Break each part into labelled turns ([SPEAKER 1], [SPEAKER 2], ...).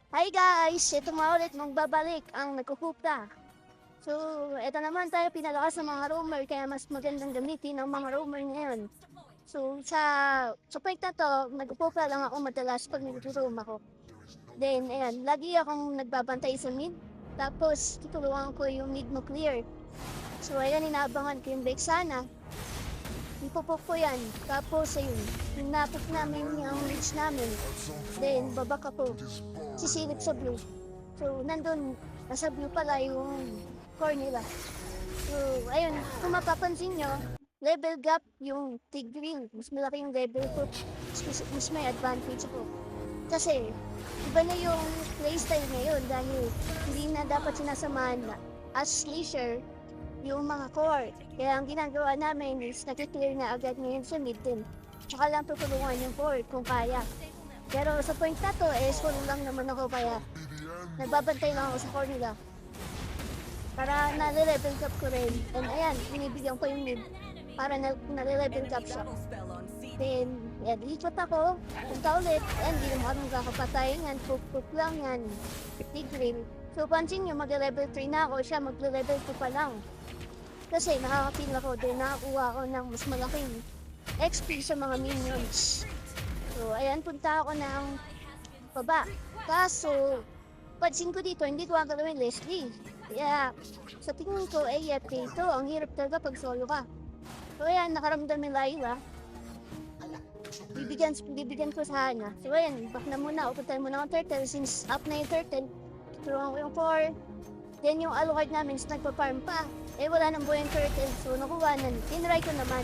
[SPEAKER 1] Hi guys! Ito nga ulit magbabalik ang nagkukupta. So, ito naman tayo pinalakas ng mga roamer kaya mas magandang gamitin ang mga roamer ngayon. So, sa point na to, nagkukupta lang ako madalas pag nag-roam ako. Then, ayan, lagi akong nagbabantay sa mid. Tapos, tutulungan ko yung mid mo clear. So, ayan, inaabangan ko yung break sana. Ipupok ko yan. Tapos, ayun, hinapok namin yung reach namin. Then, babak ako. Sisilip sa blue. So, nandun, nasa blue pala yung core nila. So, ayun, kung mapapansin nyo, level gap yung Tigreal. Mas malaki yung level ko. Mas may advantage ko. Kasi, iba na yung playstyle ngayon dahil hindi na dapat sinasamahan na as leisure yung mga core. Kaya ang ginagawa namin is nag-clear na agad ngayon sa mid din. Tsaka lang tutulungan yung core kung kaya. Pero sa point na to, solo lang naman ako kaya nagbabantay lang ako sa core nila. Para nale-level up ko rin. And ayan, binibigyan ko yung mid para nale-level up siya. Then, yan, ikot ako, punta ulit, and hindi naman kami kakapatay yan, puk lang yan, Tigreal. So, pansin nyo, mag-level 3 na ako, siya mag-level 2 pa lang. Kasi nakakapil ako, din nakakuha ako ng mas malaking XP sa mga minions. So, ayan, punta ako ng baba. Kaso, pansin ko dito, hindi ko ang galawin Leslie. Kaya, sa tingin ko, AFK ito. Ang hirap talaga pag solo ka. So, ayan, nakaramdam ni Laila. Bibigyan ko sa hana. So, ayan, back na muna. Upuntahan muna ang turtle. Since up na yung turtle, tulungan ko yung core. Then, yung alucard namin is nagpa-farm pa. Wala nang buhay yung turtle. So, nakuha na. Tinry ko naman.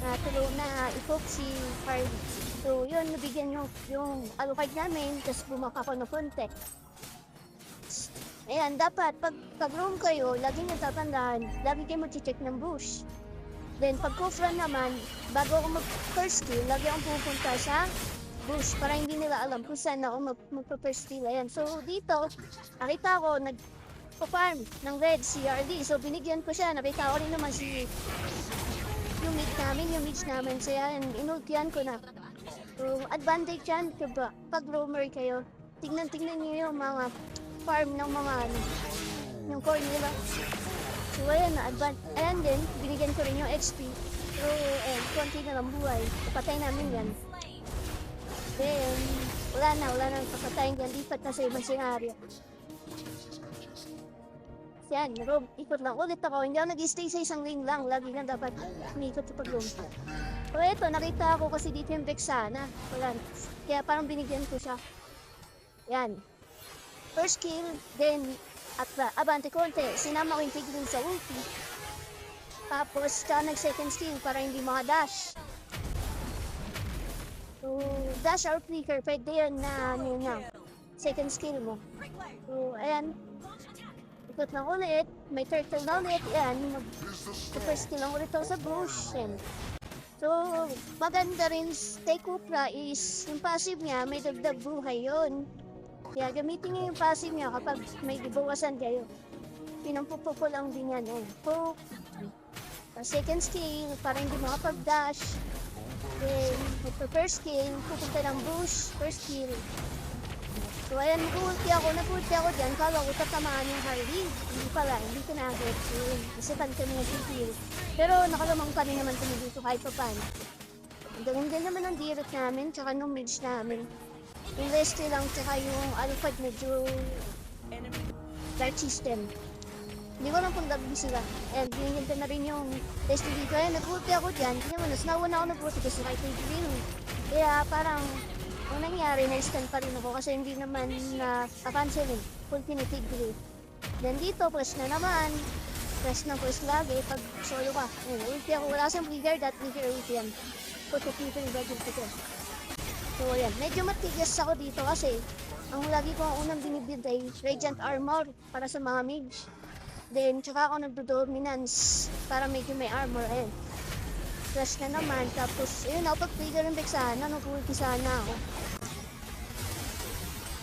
[SPEAKER 1] Tulong na i-poke si Carly. So, yun, nabigyan yung alucard namin, tapos bumaka ko na konti. Ayan, dapat, pag roam kayo, lagi nyo tatandaan, lagi kayo mag-check ng bush. Then, pag kufra naman, bago ako mag-first kill, lagi akong pupunta sa bush para hindi nila alam kung saan ako mag-first kill. Ayan, so dito, nakita ko, nagpa-farm ng red CRD. So, binigyan ko siya, nakita ko rin naman yung mid namin. So, yan, inultihan ko na. So, advantage yan, diba? Pag roamer kayo, tingnan niyo yung mga farm ng mga yung core nila. So, ayan na, ayan din, binigyan ko rin yung XP. So, konti na lang buhay. Papatay namin yan. Then, wala na papatayin yan. Lipat na sa ibang senaryo. Yan, roam, ikot lang ulit ako. Hindi ako nag-stay sa isang lane lang. Lagi na dapat umikot sa pag-roam. So, eto, nakita ako kasi dito yung Vexana. Wala. Kaya parang binigyan ko siya. Yan. First kill, then, at abante konti. Sinama ko yung Tigreal sa ulti. Tapos, nag-second skill para hindi makadash. So, dash or flicker, pwede yan na, second skill mo. So, ayan. Ikot lang ulit, may turtle na ulit, yan, mag-first kill lang ulit ako sa bush, yan. So, maganda rin kay Cupra is, yung passive niya, may dagdag buhay yun. Kaya gamitin niyo yung passive niya kapag may ibawasan kayo. Pinampupo ko lang din yan, poke, second skill, para hindi makapag-dash. Then, first skill, pupunta ng bush, first skill. So, ayan, nag-ulti ako dyan. Kala ko tatamaan yung Harley. Hindi pala, hindi ko na-get yun. Kasi pan kami nag-heal. Pero nakalamang kami naman kami dito kahit pa paano. Ganda naman ang direct namin, tsaka nung mage namin. Yung Leslie lang, tsaka yung Alphard medyo dark system. Hindi ko lang kung lagbi sila. And binigyan ko na rin yung Leslie dito. Ayan, nag-ulti ako dyan. Hindi naman, nauna ako nag-ulti kasi kahit may Tigreal. Kaya parang, ang nangyari, na-stun pa rin ako kasi hindi naman na-cancel ulti ni Tigreal. Then dito, press na naman. Press lagi pag solo ka. Ayun, ulti ako. Wala kasang trigger, that trigger ulti yan. Puto-pito yung bagay ko. So ayan, medyo matigas ako dito kasi ang lagi ko ang unang binibuild ay Radiant Armor para sa mga mage. Then, tsaka ako nagdo-dominance para medyo may armor. Ayun. Flash na naman, tapos, ayun ako, pag-trigger ng Vexana, nag-ulti sana ako.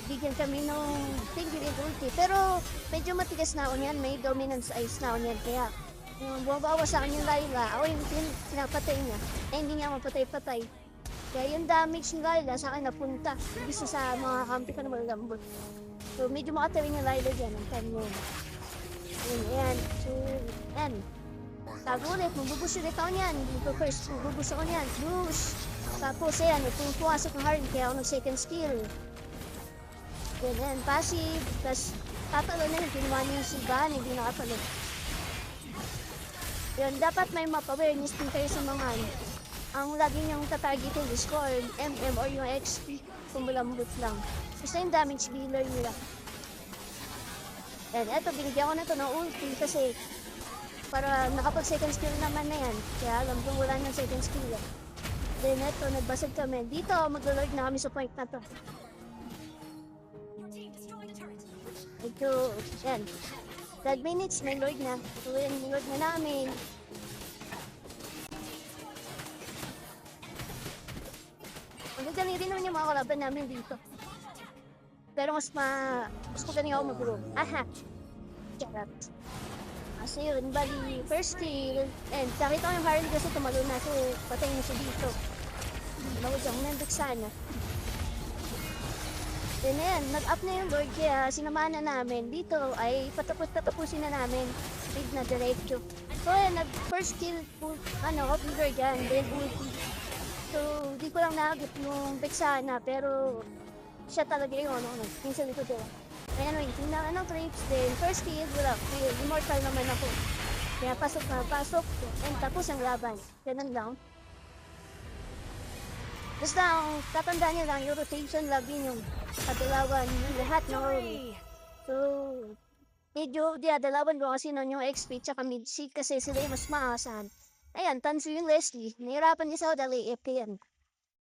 [SPEAKER 1] Bigyan kami nung Tigreal ulti, pero medyo matigas na ako niyan, may dominance ice na ako niyan, kaya yung bumabawa sa akin yung Laila, ako yung pinapatay niya, hindi niya mapatay-patay. Kaya yung damage ng Layla sa akin napunta. Bisa sa mga kampi ko na malambot. So medyo makatarin yung Layla dyan ang time mo. Ayun, ayan. So, ayan. Tago ulit, magbubus ulit ako niyan. Dito first, magbubus ako niyan. Boosh! Tapos, ayan, itong pumasok ng Harley, kaya ako ng second skill. Then, ayan, passive. Tapos, tatalo na yun, kinuha niya yung sigahan, hindi nakatalo. Yun, dapat may map awareness din kayo sa mga ano. Ang lagi niyong tatargetin is score, MM, or yung XP, kung malambot lang. Basta yung damage dealer nila. And eto, binigyan ko na to ng ulti kasi para nakapag second skill naman na yan. Kaya alam kung wala ng second skill. Then eto, nagbasag kami. Dito, mag-lord na kami sa point na to. Ito, yan. 12 minutes, may lord na. So yan, lord na namin. Magagaling rin naman yung mga kalaban namin dito. Pero mas magaling ako mag-roam. Aha! Charot. Kasi yun, bali, first kill. And nakita ko yung Harley kasi tumalo na. So, patay na siya dito. Bawad siyang nandok sana. Then yan, nag-up na yung Lord kaya sinamahan na namin. Dito ay patapos-tapusin na namin. Lead na diretso. So yan, nag-first kill, open Lord yan. Then ulti. So, di ko lang nakagip nung Vexana, pero siya talaga yung yung sa likod nila. Anyway, tingnan ng traits din. First kill, wala. Immortal naman ako. Kaya pasok na pasok. And tapos ang laban. Ganun lang. Basta ang tatandaan niyo lang, yung rotation lagi yung kadalawan, yung lahat ng early. So, medyo dalawan ko kasi nun yung XP tsaka mid-seed kasi sila yung mas maasahan. Ayan, tanso yung Leslie. Nahirapan niya sa dali AFK yan.